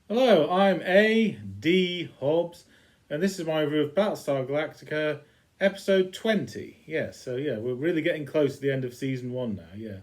Hello, I'm AD Hobbs, and this is my review of Battlestar Galactica, episode 20. We're really getting close to the end of season 1 now, yeah.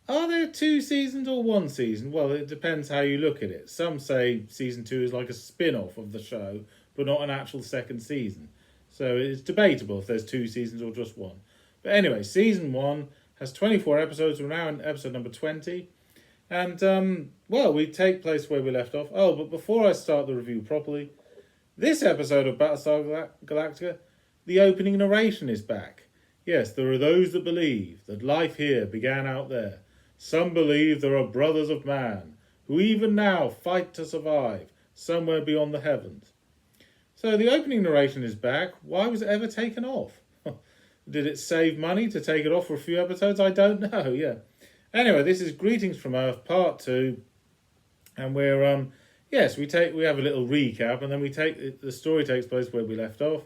Are there two seasons or one season? Well, it depends how you look at it. Some say season 2 is like a spin off of the show, but not an actual second season. So it's debatable if there's two seasons or just one. But anyway, season 1 has 24 episodes. We're now in episode number 20. And, we take place where we left off. Oh, but before I start the review properly, this episode of Battlestar Galactica, the opening narration is back. Yes, there are those that believe that life here began out there. Some believe there are brothers of man, who even now fight to survive, somewhere beyond the heavens. So the opening narration is back. Why was it ever taken off? Did it save money to take it off for a few episodes? I don't know, yeah. Anyway, this is Greetings from Earth, part 2, and we have a little recap, and then the story takes place where we left off.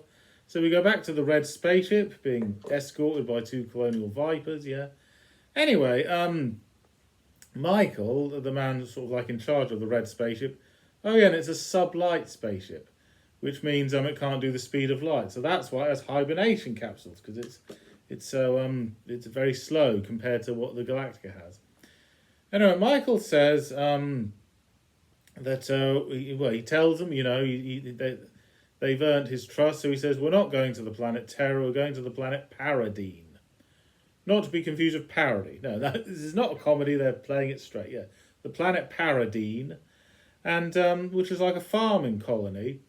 So we go back to the red spaceship being escorted by two colonial vipers, yeah. Anyway, Michael, the man sort of like in charge of the red spaceship, oh yeah, and it's a sublight spaceship, which means it can't do the speed of light. So that's why it has hibernation capsules, because it's very slow compared to what the Galactica has. Anyway, Michael says he tells them, they've earned his trust. So he says, we're not going to the planet Terra, we're going to the planet Paradine. Not to be confused with parody. No, this is not a comedy. They're playing it straight. Yeah, the planet Paradine, and which is like a farming colony,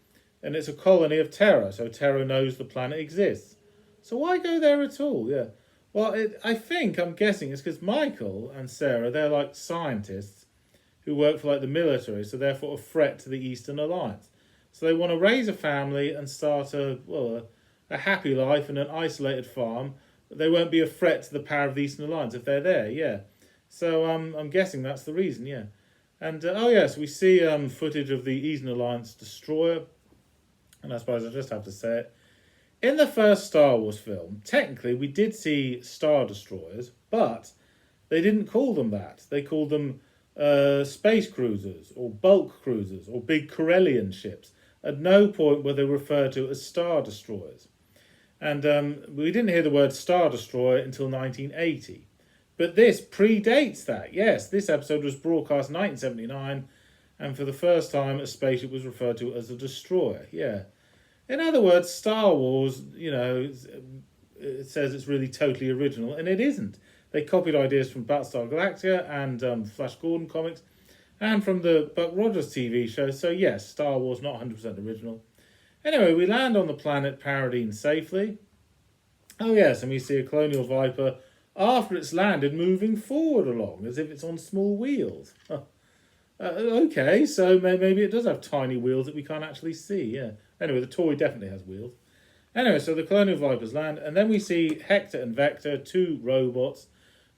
and it's a colony of Terra. So Terra knows the planet exists. So why go there at all? Yeah. Well, I'm guessing it's because Michael and Sarah, they're like scientists who work for like the military, so therefore a threat to the Eastern Alliance. So they want to raise a family and start a happy life in an isolated farm. But they won't be a threat to the power of the Eastern Alliance if they're there, yeah. So I'm guessing that's the reason, yeah. And we see footage of the Eastern Alliance destroyer, and I suppose I just have to say it. In the first Star Wars film, technically we did see Star Destroyers, but they didn't call them that. They called them space cruisers, or bulk cruisers, or big Corellian ships. At no point were they referred to as Star Destroyers. And we didn't hear the word Star Destroyer until 1980. But this predates that. Yes, this episode was broadcast in 1979, and for the first time a spaceship was referred to as a destroyer, yeah. In other words, Star Wars, it says it's really totally original, and it isn't. They copied ideas from Battlestar Galactica and Flash Gordon comics, and from the Buck Rogers TV show, so yes, Star Wars not 100% original. Anyway, we land on the planet Paradine safely. Oh yes, and we see a colonial viper, after it's landed, moving forward along, as if it's on small wheels. Okay, so maybe it does have tiny wheels that we can't actually see, yeah. Anyway, the toy definitely has wheels. Anyway, so the Colonial Vipers land, and then we see Hector and Vector, two robots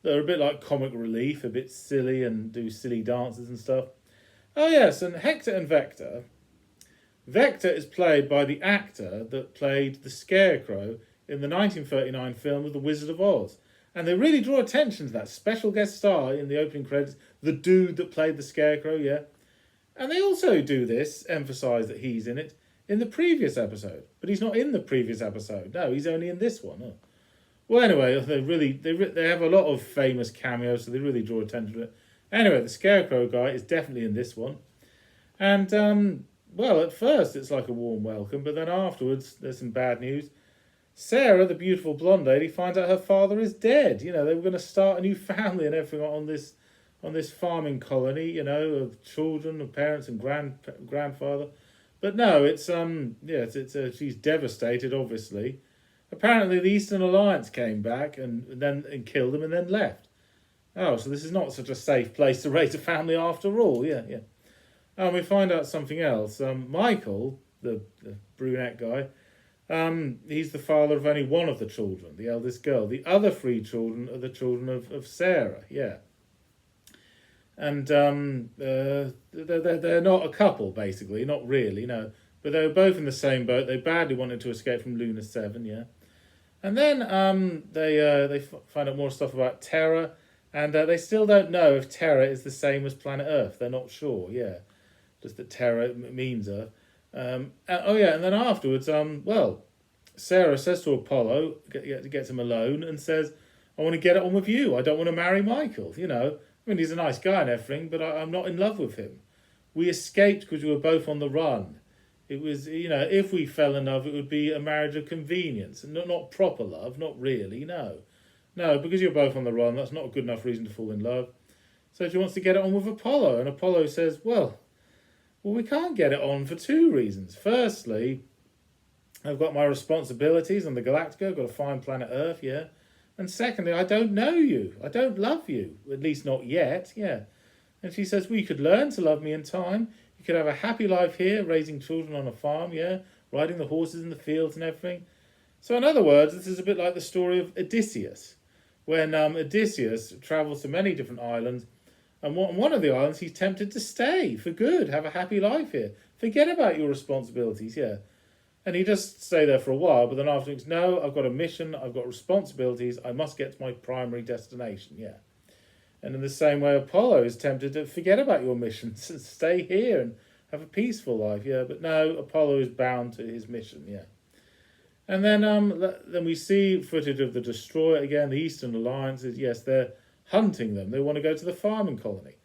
that are a bit like comic relief, a bit silly and do silly dances and stuff. Oh yes, and Hector and Vector. Vector is played by the actor that played the Scarecrow in the 1939 film of The Wizard of Oz. And they really draw attention to that special guest star in the opening credits, the dude that played the Scarecrow, yeah. And they also do this, emphasise that he's in it, in the previous episode. But he's not in the previous episode. No, he's only in this one. Oh. Well, anyway, they have a lot of famous cameos, so they really draw attention to it. Anyway, the Scarecrow guy is definitely in this one. And, at first it's like a warm welcome, but then afterwards there's some bad news. Sarah, the beautiful blonde lady, finds out her father is dead. They were going to start a new family and everything on this farming colony, of children, of parents and grandfather. But no, she's devastated, obviously. Apparently the Eastern Alliance came back and killed them and then left. Oh, so this is not such a safe place to raise a family after all, yeah. And we find out something else. Michael, the brunette guy, he's the father of only one of the children, the eldest girl. The other three children are the children of Sarah, yeah. And they're not a couple, basically, not really, no. But they were both in the same boat. They badly wanted to escape from Luna 7, yeah. And then they find out more stuff about Terra, and they still don't know if Terra is the same as planet Earth. They're not sure, yeah. just that Terra means Earth. Oh yeah, and then afterwards, Sarah says to Apollo, gets him alone, and says, "I want to get it on with you. I don't want to marry Michael. I mean, he's a nice guy and everything, but I'm not in love with him. We escaped because we were both on the run. It was, if we fell in love, it would be a marriage of convenience, and not proper love, not really, no. No, because you're both on the run, that's not a good enough reason to fall in love. So she wants to get it on with Apollo, and Apollo says, well, we can't get it on for two reasons. Firstly, I've got my responsibilities on the Galactica, I've got to find planet Earth, yeah. And secondly, I don't know you, I don't love you, at least not yet, yeah. And she says, well, you could learn to love me in time. You could have a happy life here, raising children on a farm, yeah, riding the horses in the fields and everything. So in other words, this is a bit like the story of Odysseus, when Odysseus travels to many different islands, and on one of the islands he's tempted to stay for good, have a happy life here. Forget about your responsibilities, yeah. And he just stay there for a while, but then afterwards, no, I've got a mission, I've got responsibilities, I must get to my primary destination, yeah. And in the same way, Apollo is tempted to forget about your mission, stay here and have a peaceful life, yeah. But no, Apollo is bound to his mission, yeah. And then we see footage of the destroyer again. The Eastern Alliance is, yes, they're hunting them. They want to go to the farming colony.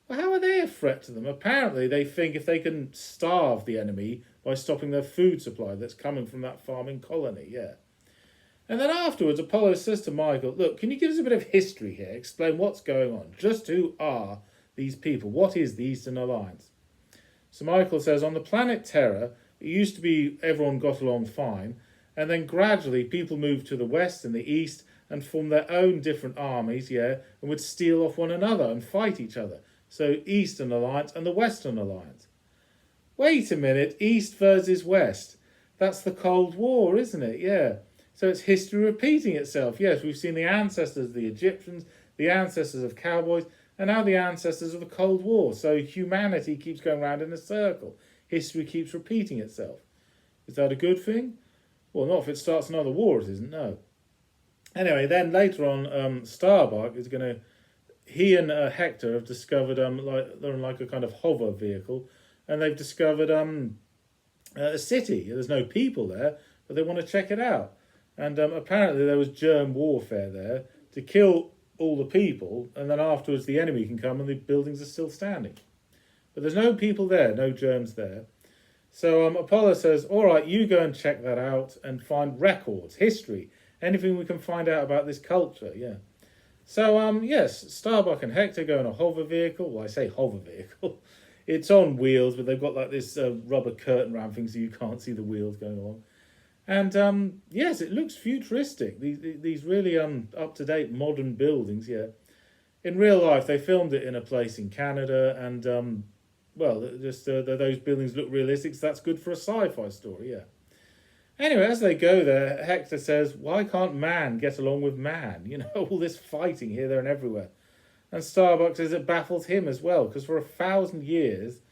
Well, how are they a threat to them? Apparently, they think if they can starve the enemy by stopping their food supply that's coming from that farming colony, yeah. And then afterwards, Apollo says to Michael, look, can you give us a bit of history here? Explain what's going on. Just who are these people? What is the Eastern Alliance? So Michael says, on the planet Terra, it used to be everyone got along fine, and then gradually people moved to the west and the east and formed their own different armies, yeah, and would steal off one another and fight each other. So Eastern Alliance and the Western Alliance. Wait a minute, East versus West. That's the Cold War, isn't it? Yeah. So it's history repeating itself. Yes, we've seen the ancestors of the Egyptians, the ancestors of cowboys, and now the ancestors of the Cold War. So humanity keeps going round in a circle. History keeps repeating itself. Is that a good thing? Well, not if it starts another war, it isn't, no. Anyway, then later on, Starbuck is going to... He and Hector have discovered, they're in like a kind of hover vehicle, and they've discovered a city. There's no people there, but they want to check it out. And apparently there was germ warfare there to kill all the people, and then afterwards the enemy can come and the buildings are still standing. But there's no people there, no germs there. So Apollo says, all right, you go and check that out and find records, history, anything we can find out about this culture, yeah. So, yes, Starbuck and Hector go in a hover vehicle. Well, I say hover vehicle. It's on wheels, but they've got like this rubber curtain around things so you can't see the wheels going along. And, yes, it looks futuristic. These really up-to-date modern buildings, yeah. In real life, they filmed it in a place in Canada, and, those buildings look realistic, so that's good for a sci-fi story, yeah. Anyway, as they go there, Hector says, why can't man get along with man? All this fighting here, there and everywhere. And Starbuck says it baffles him as well, because for 1,000 years,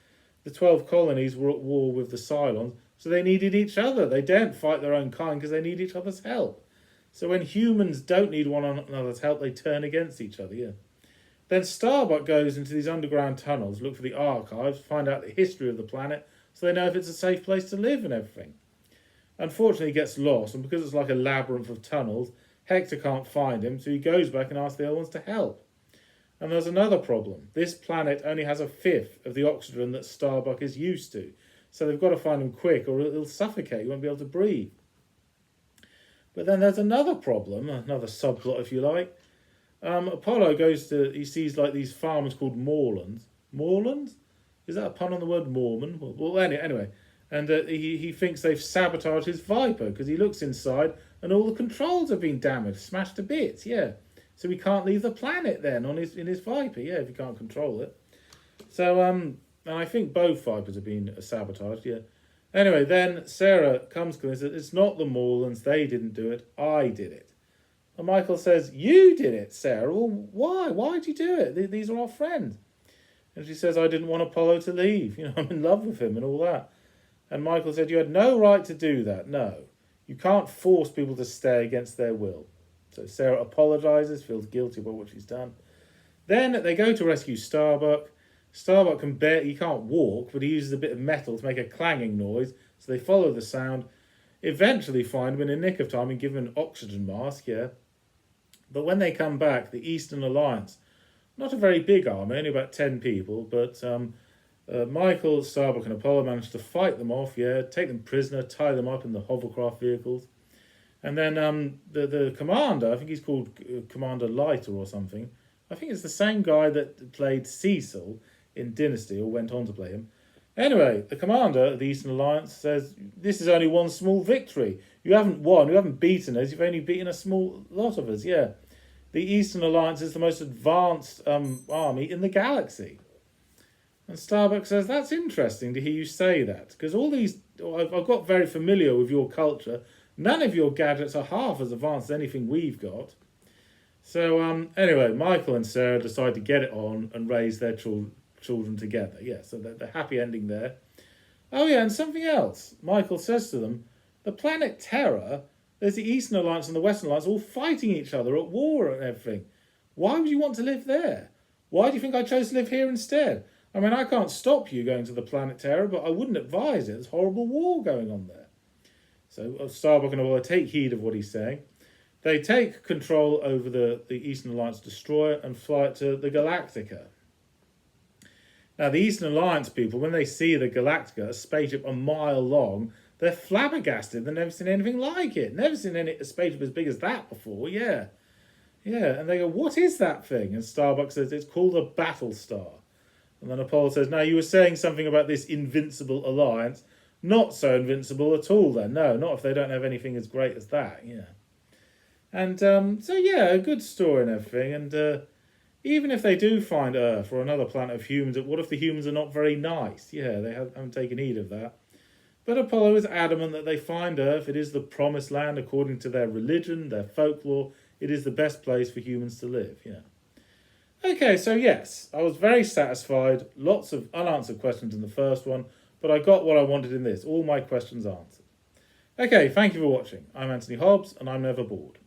the 12 colonies were at war with the Cylons, so they needed each other. They daren't fight their own kind because they need each other's help. So when humans don't need one another's help, they turn against each other, yeah. Then Starbuck goes into these underground tunnels, look for the archives, find out the history of the planet, so they know if it's a safe place to live and everything. Unfortunately, he gets lost, and because it's like a labyrinth of tunnels, Hector can't find him, so he goes back and asks the other ones to help. And there's another problem. This planet only has 1/5 of the oxygen that Starbuck is used to, so they've got to find him quick or he'll suffocate, he won't be able to breathe. But then there's another problem, another subplot if you like. Apollo he sees like these farmers called Morlands. Morlands? Is that a pun on the word Mormon? Well anyway. And he thinks they've sabotaged his Viper because he looks inside and all the controls have been damaged, smashed to bits, yeah. So he can't leave the planet then in his Viper, yeah, if he can't control it. So, and I think both Vipers have been sabotaged, yeah. Anyway, then Sarah comes to him and says, it's not the Morlands, they didn't do it, I did it. And Michael says, you did it, Sarah. Well, why? Why'd you do it? These are our friends. And she says, I didn't want Apollo to leave. I'm in love with him and all that. And Michael said, you had no right to do that, no. You can't force people to stay against their will. So Sarah apologises, feels guilty about what she's done. Then they go to rescue Starbuck, Starbuck he can't walk, but he uses a bit of metal to make a clanging noise, so they follow the sound, eventually find him in a nick of time and give him an oxygen mask, yeah. But when they come back, the Eastern Alliance, not a very big army, only about 10 people, but Michael, Starbuck and Apollo managed to fight them off, yeah, take them prisoner, tie them up in the hovercraft vehicles. And then the commander, I think he's called Commander Leiter or something, I think it's the same guy that played Cecil in Dynasty, or went on to play him. Anyway, the commander of the Eastern Alliance says, this is only one small victory. You haven't won, you haven't beaten us, you've only beaten a small lot of us, yeah. The Eastern Alliance is the most advanced army in the galaxy. And Starbuck says, that's interesting to hear you say that, because all these, I've got very familiar with your culture. None of your gadgets are half as advanced as anything we've got. So anyway, Michael and Sarah decide to get it on and raise their children together. Yeah, so the happy ending there. Oh yeah, and something else. Michael says to them, the planet Terra, there's the Eastern Alliance and the Western Alliance all fighting each other at war and everything. Why would you want to live there? Why do you think I chose to live here instead? I mean, I can't stop you going to the planet Terra, but I wouldn't advise it. There's horrible war going on there. So Starbuck and Apollo take heed of what he's saying. They take control over the Eastern Alliance destroyer and fly it to the Galactica. Now, the Eastern Alliance people, when they see the Galactica, a spaceship a mile long, they're flabbergasted. They've never seen anything like it. Never seen a spaceship as big as that before, yeah. Yeah, and they go, what is that thing? And Starbuck says, it's called a Battlestar. And then Apollo says, now you were saying something about this invincible alliance. Not so invincible at all then. No, not if they don't have anything as great as that, yeah. And so, yeah, a good story and everything. And even if they do find Earth or another planet of humans, what if the humans are not very nice? Yeah, they haven't taken heed of that. But Apollo is adamant that they find Earth. It is the promised land according to their religion, their folklore. It is the best place for humans to live, yeah. Okay, so yes, I was very satisfied. Lots of unanswered questions in the first one, but I got what I wanted in this. All my questions answered. Okay, thank you for watching. I'm Anthony Hobbs, and I'm never bored.